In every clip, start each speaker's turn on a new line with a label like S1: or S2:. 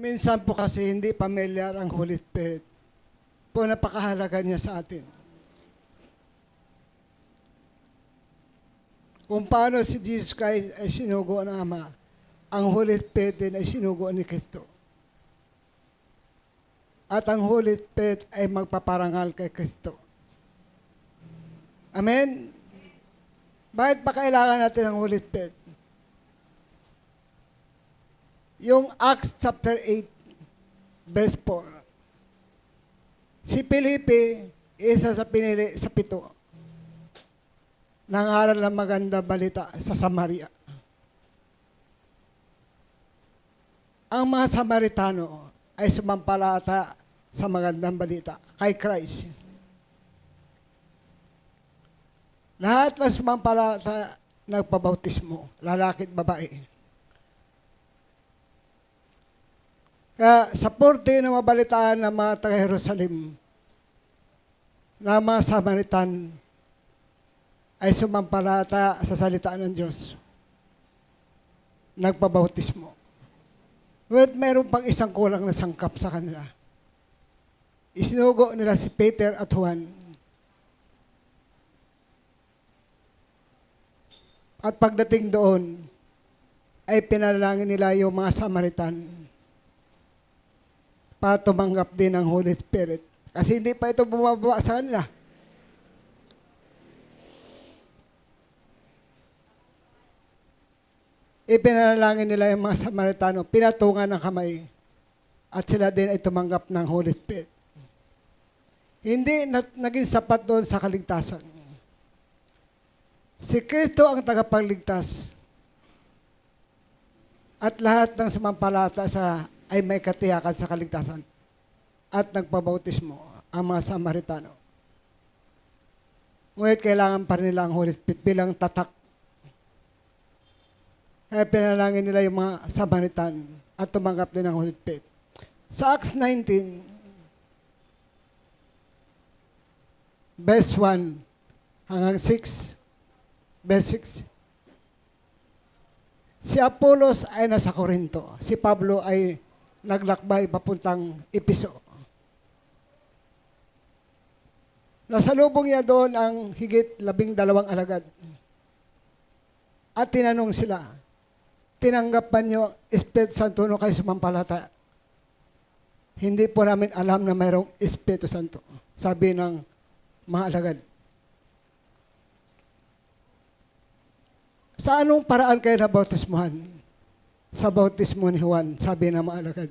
S1: Minsan po kasi hindi pamilyar ang Holy Spirit. Po napakahalaga niya sa atin. Kung paano si Jesus Christ ay sinugo ng Ama, ang Holy Spirit din ay sinugo ni Kristo. At ang Holy Spirit ay magpaparangal kay Kristo. Amen? Bakit pa kailangan natin ang Holy Spirit? Yung Acts chapter 8, verse 4. Si Felipe, isa sa pinili sa 7. Nangaral ng maganda balita sa Samaria. Ang mga Samaritano ay sumampalata sa magandang balita kay Christ. Lahat ng sumampalata nagpabautismo, lalaki at babae. Kaya sa 40 na mabalitaan ng mga taga-Jerusalem na mga Samaritan ay sumampalata sa salita ng Diyos. Nagpabautismo. Ngunit mayroon pang isang kulang na sangkap sa kanila. Isinugo nila si Peter at Juan. At pagdating doon, ay pinalangin nila yung mga Samaritan para tumanggap din ng Holy Spirit. Kasi hindi pa ito bumababa sa kanila. Ipinalangin nila yung mga Samaritano, pinatungan ng kamay, at sila din ay tumanggap ng Holy Spirit. Hindi naging sapat doon sa kaligtasan. Si Kristo ang tagapagligtas. At lahat ng sumampalata ay may katiyakan sa kaligtasan. At nagpabautismo ang mga Samaritano. Ngunit kailangan pa rin nila ang Holy Spirit bilang tatak. Kaya pinalangin nila yung mga Samaritan at tumanggap din ng Holy Spirit. Sa Acts 19, verse 1 hanggang 6, verse 6. Si Apollos ay nasa Corinto. Si Pablo ay naglakbay papuntang Epeso. Nasalubong niya doon ang higit 12 alagad. At tinanong sila, tinanggap ba niyo Espiritu Santo no kayo sumampalata? Hindi po namin alam na mayroong Espiritu Santo. Sabi ng mga alagad. Sa anong paraan kayo nabautismuhan? Sa bautismo ni Juan, sabi ng mga alagad.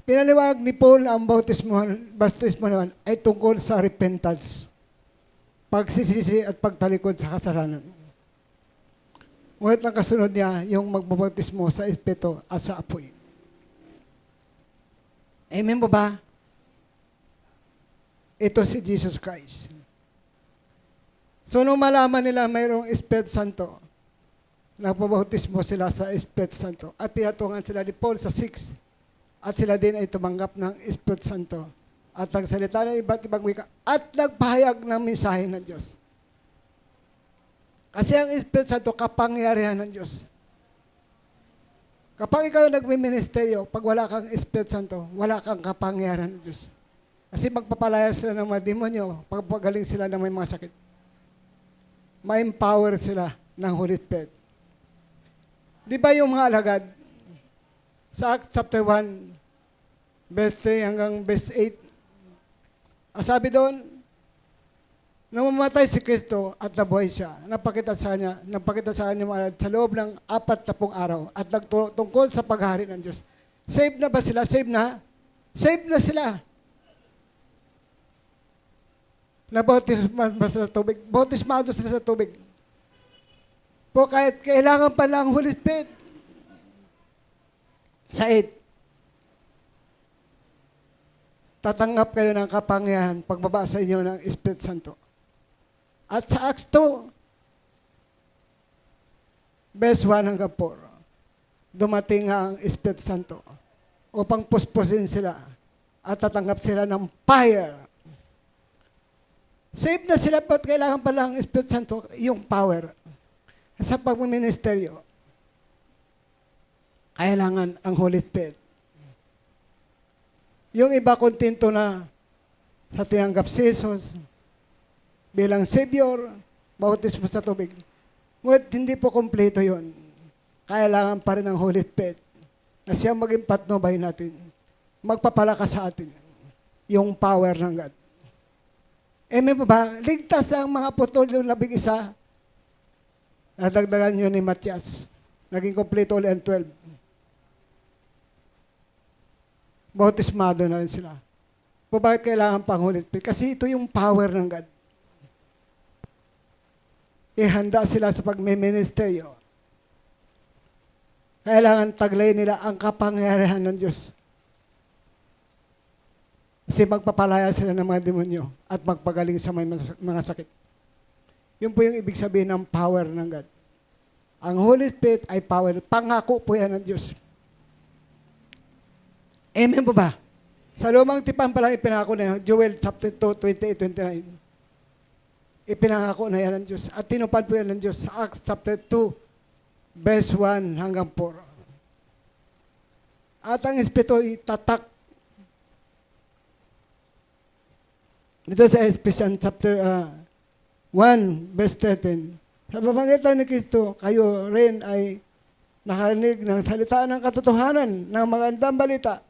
S1: Pinaliwanag ni Paul ang bautismo ni Juan ay tungkol sa repentance, pagsisisi at pagtalikod sa kasalanan. Ngunit ang kasunod niya, yung magbabautismo sa Espiritu at sa apoy. Amen po ba? Ito si Jesus Christ. So, nung malaman nila mayroong Espiritu Santo, nagpabautismo sila sa Espiritu Santo at pinatungan sila ni Paul sa 6 at sila din ay tumanggap ng Espiritu Santo at nagsalita ng iba't ibang wika at nagpahayag ng mensahe ng Diyos. Kasi ang Espiritu Santo, kapangyarihan ng Diyos. Kapag ikaw nagmi-ministeryo, pag wala kang Espiritu Santo, wala kang kapangyarihan ng Diyos. Kasi magpapalaya sila ng mga demonyo, pagpagaling sila ng may mga sakit. Ma-empower sila ng Holy Spirit. Di ba yung mga alagad, sa Acts chapter 1, verse 3 hanggang verse 8, sabi doon, nang mamatay si Kristo at nabuhay siya, napakita sa kanya sa loob ng 40 araw at nagtungkol sa paghari ng Diyos. Save na ba sila? Save na? Save na sila. Nabautismado sa tubig. Bautismado sila sa tubig. Po kahit kailangan pa lang Holy Spirit. Sa 8. Tatanggap kayo ng kapangyarihan pagbaba sa inyo ng Espiritu Santo. At sa Acts 2, verse 1 hanggang 4, dumating ang Espiritu Santo upang puspusin sila at tatanggap sila ng fire. Save na sila, but kailangan pa lang Espiritu Santo, yung power sa pagministeryo. kailangan ang Holy Spirit. Yung iba kontento na sa tinanggap si Jesus bilang Savior, bautismo sa tubig. Ngunit hindi po kompleto yon. Kailangan pa rin ang Holy Spirit na siya maging patnubay natin. Magpapalakas sa atin yung power ng God. Amen po ba? Ligtas ang mga apostol yung 11. Nadagdagan yun ni Matias. Naging kompleto ulit ang 12. Bautismado na rin sila. Po bakit kailangan pang Holy Spirit? Kasi ito yung power ng God. Ihanda sila sa pagme-ministeryo. Kailangan taglay nila ang kapangyarihan ng Diyos. Kasi magpapalaya sila ng mga demonyo at magpagaling sa mga sakit. Yun po yung ibig sabihin ng power ng God. Ang Holy Spirit ay power. Pangako po yan ng Diyos. Amen po ba? Sa lumang tipan pa lang ipinangako na yan, Joel chapter 2, 28-29. Ipinangako na yan ng Diyos. At tinupad po yan ng Diyos sa Acts chapter 2, verse 1 hanggang 4. At ang Espiritu itatak. Dito sa Ephesians chapter 1, verse 13. Sa pamamagitan ni Kristo, kayo rin ay nakarinig ng salita ng katotohanan ng magandang balita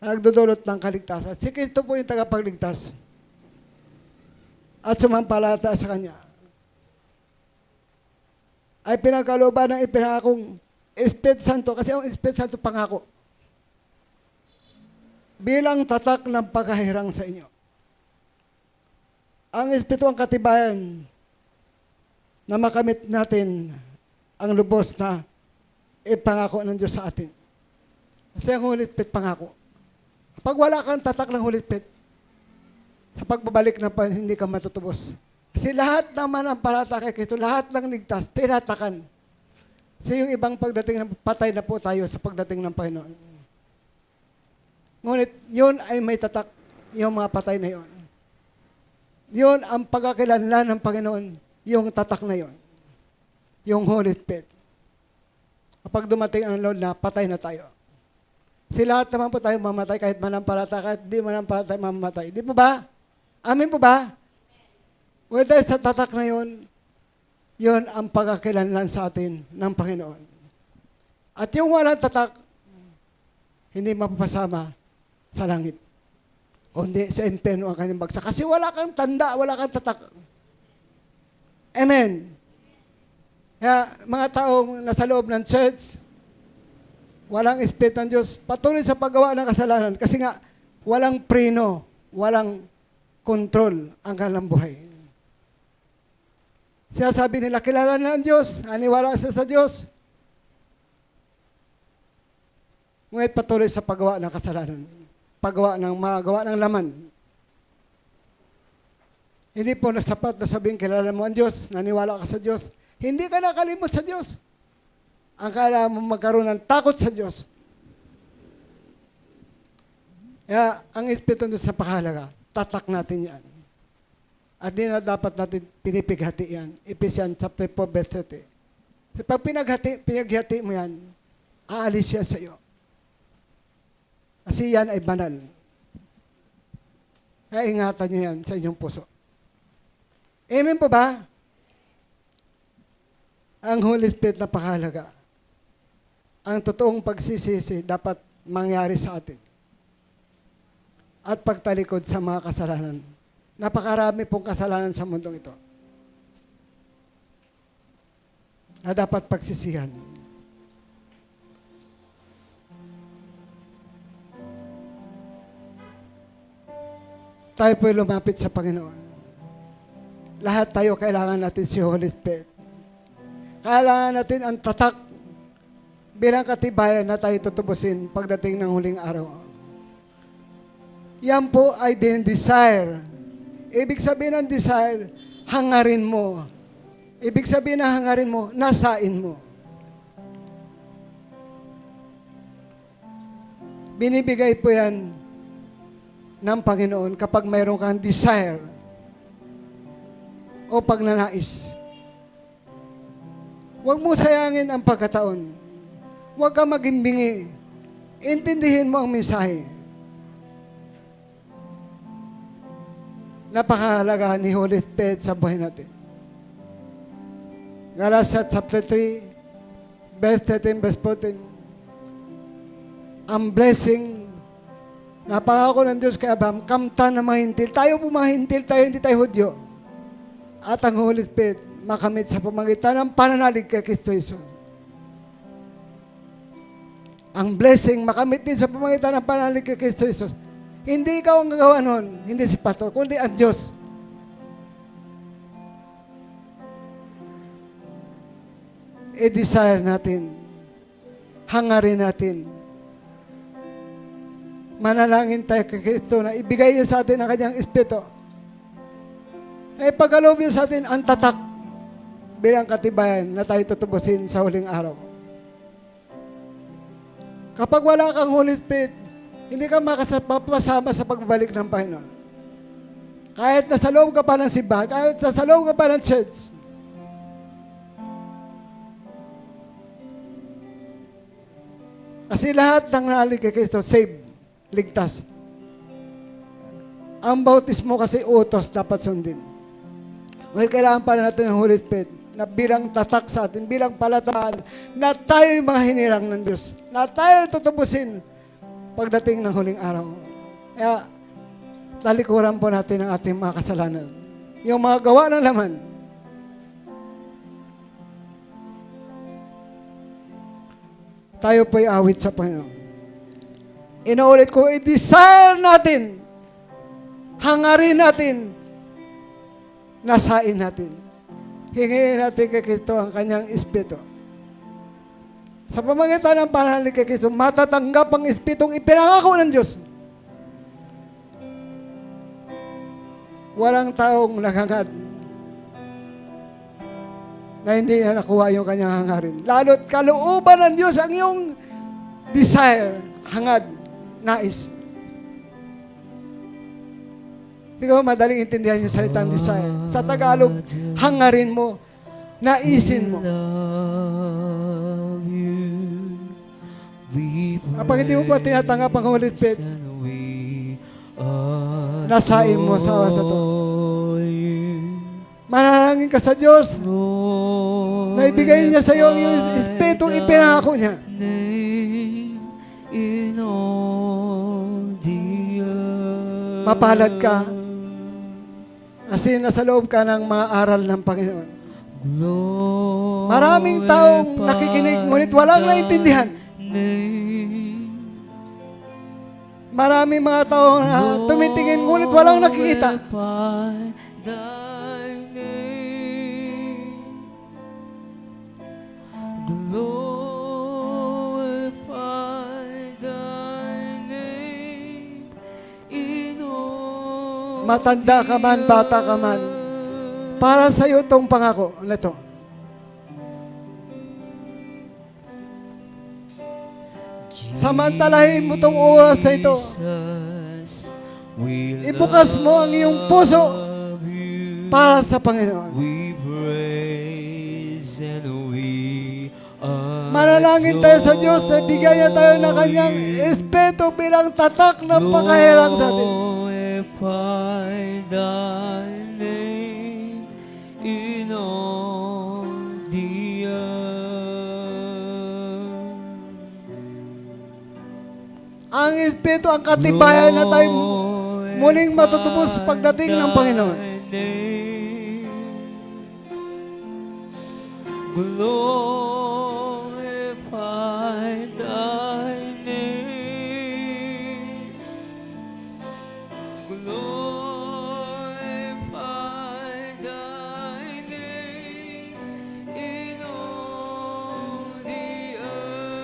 S1: na nagdudulot ng kaligtasan. Si Kristo po yung tagapagligtas at sumampalata sa Kanya. Ay pinagkalooban ng ipinangakong Espiritu Santo, kasi ang Espiritu Santo pangako bilang tatak ng pagkahirang sa inyo. Ang Espiritu ang katibayan na makamit natin ang lubos na ipangako ng Diyos sa atin. Kasi ang Holy Spirit pangako. Pag wala kang tatak ng Holy Spirit, sa pagbabalik na pa, hindi ka matutubos. Kasi lahat naman ang parata kay Kristo, lahat ng ligtas, tinatakan. Kasi yung ibang pagdating ng patay na po tayo sa pagdating ng Panginoon. Ngunit yun ay may tatak, yung mga patay na yun. Yun ang pagkakilanlan ng Panginoon, yung tatak na yun. Yung Holy Spirit. Kapag dumating ang Lord na patay na tayo. Kasi lahat naman po tayo mamatay, kahit manampalataya, kahit di manampalataya mamamatay. Di po ba? Amin po ba? Whether sa tatak na yun, yun ang pagkakilanlan sa atin ng Panginoon. At yung walang tatak, hindi mapapasama sa langit. Kundi sa impyerno ang kanyang bagsak. Kasi wala kang tanda, wala kang tatak. Amen. Kaya mga taong nasa loob ng church, walang Espiritu ng Diyos, patuloy sa paggawa ng kasalanan. Kasi nga, walang preno, walang control ang kanilang buhay. Sinasabi nila, kilala na ang Diyos, aniwala sila sa Diyos. Ngunit patuloy sa paggawa ng kasalanan. Paggawa ng magawa ng laman. Hindi po nasapat na sabihin, kilala mo ang Diyos, naniwala ka sa Diyos. Hindi ka nakalimot sa Diyos. Ang kailangan mo magkaroon ng takot sa Diyos. Kaya, ang Espiritu ng Diyos na pakahalaga, tatak natin yan. At di na dapat natin pinipighati yan. Ephesians chapter 4, verse 30. Pag pinaghati mo yan, aalis yan sa iyo. Kasi yan ay banal. Kaya ingatan nyo yan sa inyong puso. Amen po ba? Ang Holy Spirit na pakahalaga. Ang totoong pagsisisi dapat mangyari sa atin. At pagtalikod sa mga kasalanan. Napakarami pong kasalanan sa mundong ito. Na dapat pagsisihan. Tayo po'y lumapit sa Panginoon. Lahat tayo kailangan natin si Holy Spirit. Kailangan natin ang tatak bilang katibayan na tayo tutubusin pagdating ng huling araw. Yan po ay desire. Ibig sabihin ng desire, hangarin mo. Ibig sabihin na hangarin mo, nasain mo. Binibigay po yan ng Panginoon kapag mayroon kang desire o pagnanais. Huwag mo sayangin ang pagkataon. Huwag ka maging bingi. Intindihin mo ang mensahe. Napakahalaga ni Holy Spirit sa buhay natin. Galatians chapter 3, verse 13, verse 14. Ang blessing na pangako ng Diyos kay Abraham, kamtan na mahintil. Tayo po mahintil, tayo hindi tayo Hudyo. At ang Holy Spirit makamit sa pamagitan ng pananalig kay Kristo Jesus. Ang blessing makamit din sa pamagitan ng pananalig kay Kristo Jesus. Hindi ikaw ang gagawa nun, hindi si pastor, kundi ang Diyos. I-desire natin, hangarin natin, manalangin tayo kay Kristo na ibigay niya sa atin ang kanyang Espiritu. Ay pagkaloob niya sa atin ang tatak bilang katibayan na tayo tutubusin sa huling araw. Kapag wala kang Holy Spirit, hindi ka makasama sa pagbabalik ng Panginoon. Kahit nasa loob ka pa ng simbahan, kahit nasa loob ka pa ng church. Kasi lahat ng nalig kay Kristo, save, ligtas. Ang bautismo kasi utos dapat sundin. Well, kailangan pa natin ng Holy Spirit na bilang tatak sa atin, bilang palataan, na tayo'y mga hinirang ng Diyos, na tayo'y tutubusin pagdating ng huling araw. Kaya, talikuran po natin ang ating mga kasalanan. Yung mga gawa ng laman. Tayo po'y awit sa Panginoon. Inuulit ko, i-desire natin, hangarin natin, nasain natin. Hingin natin kay Kristo ang kanyang Espiritu. Sa pamamagitan ng pananalig kay Kristo, matatanggap ang Espiritong ipinangako ng Diyos. Walang taong naghangad na hindi na nakuha yung kanyang hangarin. Lalo't kalooban ng Diyos ang iyong desire, hangad, nais. Hindi ko madaling intindihan yung salitang desire. Sa Tagalog, hangarin mo, naisin mo. Kapag hindi mo pa tinatanggap ang Holy Spirit, nasain mo sa oras na ito. Manalangin ka sa Diyos na ibigay niya sa iyo ang iyong Espiritu, ipinangako niya. Mapalad ka kasi nasa loob ka ng mga aral ng Panginoon. Maraming taong nakikinig ngunit walang naintindihan. Maraming mga tao na tumitingin ngunit walang nakikita. Matanda ka man, bata ka man, para sa iyo itong pangako na ito. Samantalahin mo itong oras na ito. Ibukas mo ang iyong puso para sa Panginoon. Manalangin tayo sa Diyos na bigyan niya tayo ng kanyang Espiritu bilang tatak ng pakahirang sa atin. Ang Espiritu ang katibayan na tayo muling matutubos pagdating ng Panginoon. Glorify thy name. Glorify thy name in all the earth.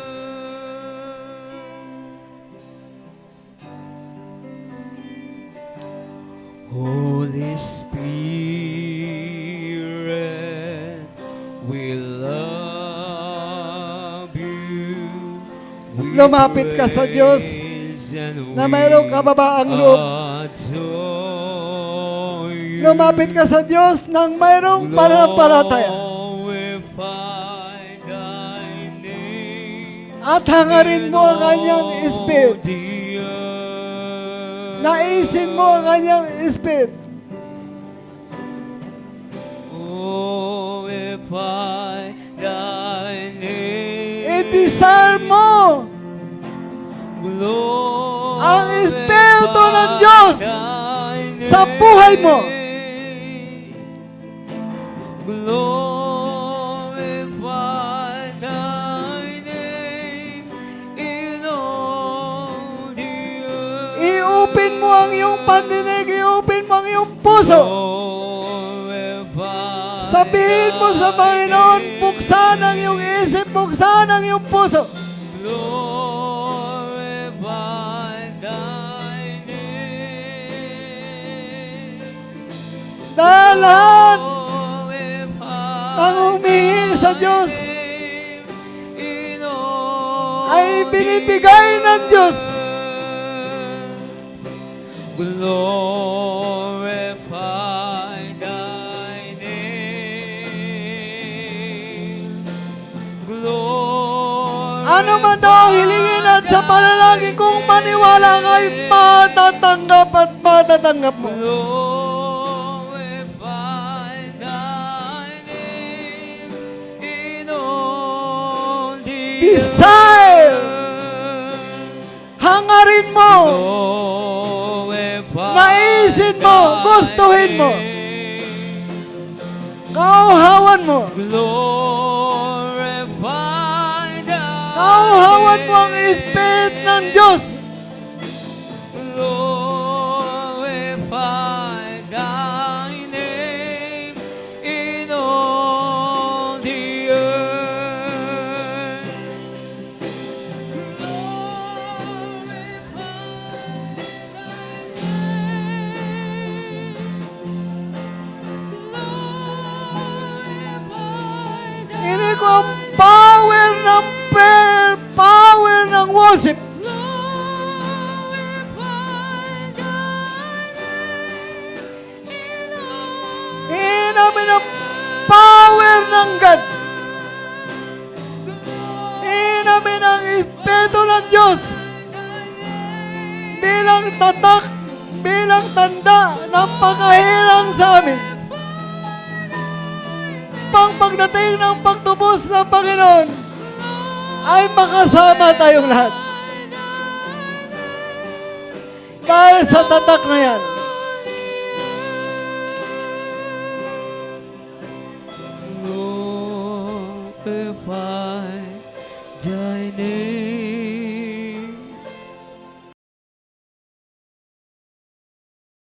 S1: Holy Spirit, we love you. Lumapit ka sa Diyos na mayroong kababaang loob. Lumapit ka sa Diyos ng mayroong pananampalataya. At hangarin mo ang kanyang spirit.
S2: the earth.
S1: Naisin mo ang kanyang spirit.
S2: Oh, if I thy name,
S1: I-desire mo
S2: glorify
S1: ang Espiritu ng Diyos
S2: thy
S1: sa buhay mo.
S2: Glorify thy name in all the earth.
S1: I-open mo ang iyong pandinig, i-open mo ang iyong puso.
S2: Glorify
S1: Sabihin mo sa Panginoon, buksan ang iyong isip, buksan ang iyong puso.
S2: glorify thy name.
S1: Dahil lahat
S2: Glorify
S1: ng humihingi sa Diyos
S2: in all
S1: ay binibigay ng Diyos.
S2: Glorify thy name. Glorify
S1: Ano man daw ang hilingin at sa panalangin kung maniwala ka ay matatanggap at matatanggap mo.
S2: Glorify thy name in all the
S1: Desire!
S2: earth.
S1: Hangarin mo!
S2: Glorify
S1: Naisin mo! Gustuhin mo!
S2: thy name.
S1: Kauhawan mo!
S2: Glorify thy
S1: Kauhawan mo ang Spirit ng Diyos!
S2: Glorify thy name in all the earth.
S1: Ini ko ang power ng prayer, power ng worship. Ini namin ang power ng God. Ini namin ang Espiritu ng Diyos bilang tatak, bilang tanda ng pagkahirang sa amin. Pang pagdating ng pagtubos ng Panginoon ay makasama tayong lahat. Dahil sa tatak na yan.
S2: Glorify thy name.